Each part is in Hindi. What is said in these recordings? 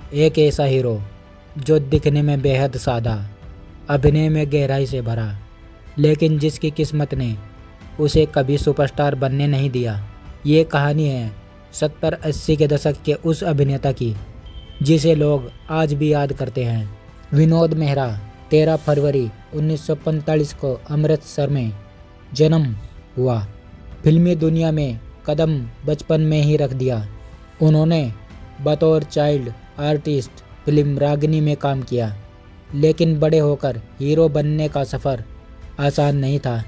एक ऐसा हीरो जो दिखने में बेहद सादा, अभिनय में गहराई से भरा, लेकिन जिसकी किस्मत ने उसे कभी सुपरस्टार बनने नहीं दिया। ये कहानी है 70-80 के दशक के उस अभिनेता की जिसे लोग आज भी याद करते हैं। विनोद मेहरा 13 फरवरी 1945 को अमृतसर में जन्म हुआ। फिल्मी दुनिया में कदम बचपन में ही रख दिया। उन्होंने बतौर चाइल्ड आर्टिस्ट फिल्म रागिनी में काम किया, लेकिन बड़े होकर हीरो बनने का सफ़र आसान नहीं था।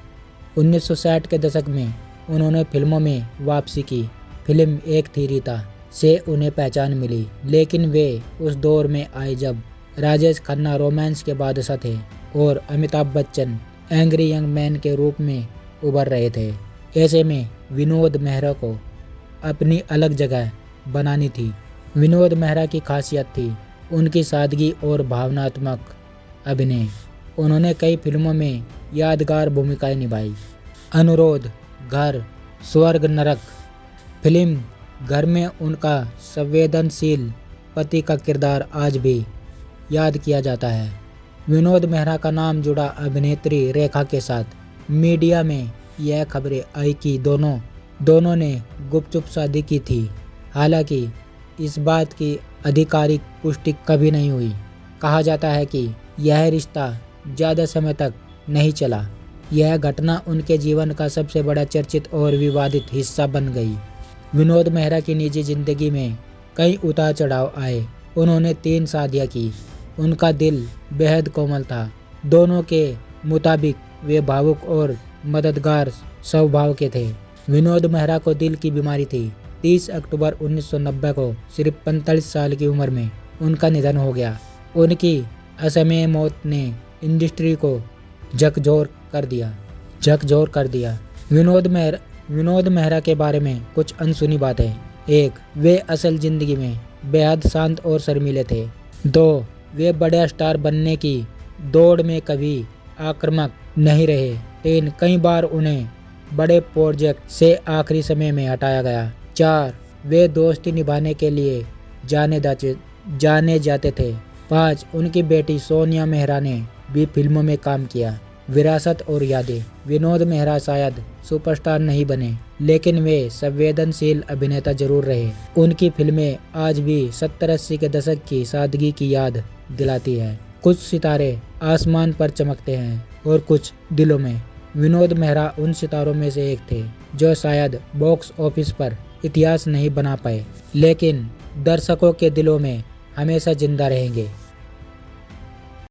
1960 के दशक में उन्होंने फिल्मों में वापसी की। फिल्म एक थी रीता से उन्हें पहचान मिली, लेकिन वे उस दौर में आए जब राजेश खन्ना रोमांस के बादशाह थे और Amitabh Bachchan angry young man के रूप में उभर रहे थे। ऐसे में विनोद मेहरा को अपनी अलग जगह बनानी थी। विनोद मेहरा की खासियत थी उनकी सादगी और भावनात्मक अभिनय। उन्होंने कई फिल्मों में यादगार भूमिकाएं निभाई। अनुरोध, घर, स्वर्ग नरक। फिल्म घर में उनका संवेदनशील पति का किरदार आज भी याद किया जाता है। विनोद मेहरा का नाम जुड़ा अभिनेत्री रेखा के साथ। मीडिया में यह खबरें आई कि दोनों ने गुपचुप शादी की थी। हालांकि इस बात की आधिकारिक पुष्टि कभी नहीं हुई। कहा जाता है कि यह रिश्ता ज़्यादा समय तक नहीं चला। यह घटना उनके जीवन का सबसे बड़ा चर्चित और विवादित हिस्सा बन गई। विनोद मेहरा की निजी जिंदगी में कई उतार चढ़ाव आए। उन्होंने 3 शादियां की। उनका दिल बेहद कोमल था। दोनों के मुताबिक वे भावुक और मददगार स्वभाव के थे। विनोद मेहरा को दिल की बीमारी थी। 30 अक्टूबर 1990 को सिर्फ 45 साल की उम्र में उनका निधन हो गया। उनकी असमय मौत ने इंडस्ट्री को झकझोर कर दिया। विनोद मेहरा के बारे में कुछ अनसुनी बातें। 1. वे असल जिंदगी में बेहद शांत और शर्मीले थे। 2. वे बड़े स्टार बनने की दौड़ में कभी आक्रामक नहीं रहे। 3. कई बार उन्हें बड़े प्रोजेक्ट से आखिरी समय में हटाया गया। 4. वे दोस्ती निभाने के लिए जाने जाते थे। 5. उनकी बेटी सोनिया मेहरा ने भी फिल्मों में काम किया। विरासत और यादें। विनोद मेहरा शायद सुपरस्टार नहीं बने, लेकिन वे संवेदनशील अभिनेता जरूर रहे। उनकी फिल्में आज भी 70-80 के दशक की सादगी की याद दिलाती है। कुछ सितारे आसमान पर चमकते हैं और कुछ दिलों में। विनोद मेहरा उन सितारों में से एक थे जो शायद बॉक्स ऑफिस पर इतिहास नहीं बना पाए, लेकिन दर्शकों के दिलों में हमेशा जिंदा रहेंगे।